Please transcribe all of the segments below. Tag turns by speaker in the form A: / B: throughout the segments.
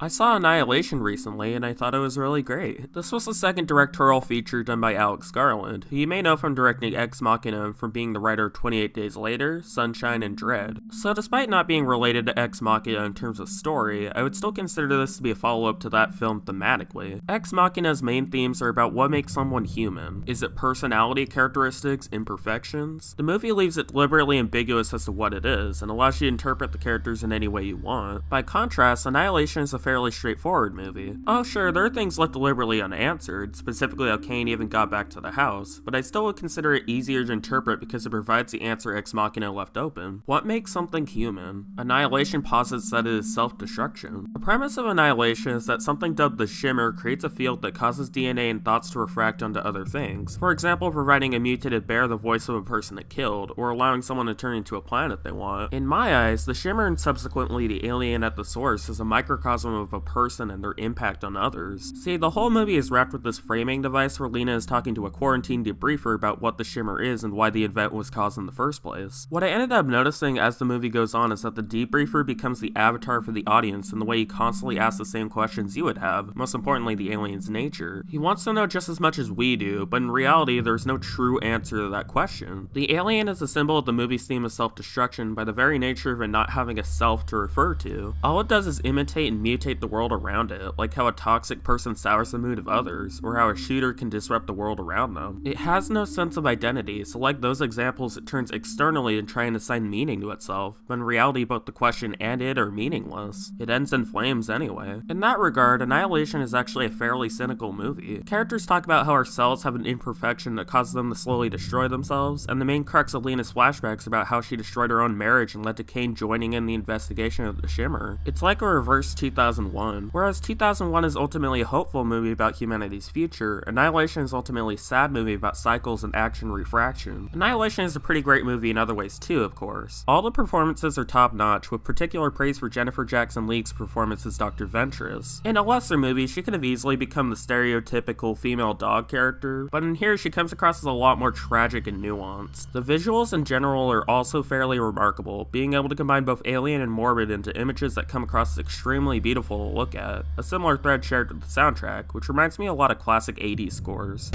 A: I saw Annihilation recently and I thought it was really great. This was the second directorial feature done by Alex Garland, who you may know from directing Ex Machina and from being the writer of 28 Days Later, Sunshine, and Dread. So despite not being related to Ex Machina in terms of story, I would still consider this to be a follow-up to that film thematically. Ex Machina's main themes are about what makes someone human. Is it personality characteristics, imperfections? The movie leaves it deliberately ambiguous as to what it is, and allows you to interpret the characters in any way you want. By contrast, Annihilation is a fairly straightforward movie. Oh sure, there are things left deliberately unanswered, specifically how Kane even got back to the house, but I still would consider it easier to interpret because it provides the answer Ex Machina left open. What makes something human? Annihilation posits that it is self-destruction. The premise of Annihilation is that something dubbed the Shimmer creates a field that causes DNA and thoughts to refract onto other things. For example, providing a mutated bear the voice of a person it killed, or allowing someone to turn into a planet they want. In my eyes, the Shimmer and subsequently the alien at the source is a microcosm of a person and their impact on others. See, the whole movie is wrapped with this framing device where Lena is talking to a quarantine debriefer about what the Shimmer is and why the event was caused in the first place. What I ended up noticing as the movie goes on is that the debriefer becomes the avatar for the audience in the way he constantly asks the same questions you would have, most importantly the alien's nature. He wants to know just as much as we do, but in reality there's no true answer to that question. The alien is a symbol of the movie's theme of self-destruction by the very nature of it not having a self to refer to. All it does is imitate and mutate the world around it, like how a toxic person sours the mood of others, or how a shooter can disrupt the world around them. It has no sense of identity, so like those examples it turns externally and trying to assign meaning to itself, but in reality both the question and it are meaningless. It ends in flames anyway. In that regard, Annihilation is actually a fairly cynical movie. Characters talk about how our cells have an imperfection that causes them to slowly destroy themselves, and the main crux of Lena's flashbacks about how she destroyed her own marriage and led to Kane joining in the investigation of the Shimmer. It's like a reverse 2001. Whereas 2001 is ultimately a hopeful movie about humanity's future, Annihilation is ultimately a sad movie about cycles and action refraction. Annihilation is a pretty great movie in other ways too, of course. All the performances are top-notch, with particular praise for Jennifer Jackson Leigh's performance as Dr. Ventress. In a lesser movie, she could have easily become the stereotypical female dog character, but in here she comes across as a lot more tragic and nuanced. The visuals in general are also fairly remarkable, being able to combine both alien and morbid into images that come across as extremely beautiful to look at. A similar thread shared with the soundtrack, which reminds me a lot of classic 80s scores.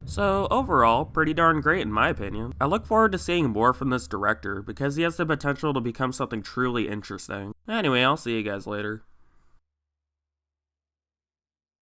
A: So overall, pretty darn great in my opinion. I look forward to seeing more from this director because he has the potential to become something truly interesting. Anyway, I'll see you guys later.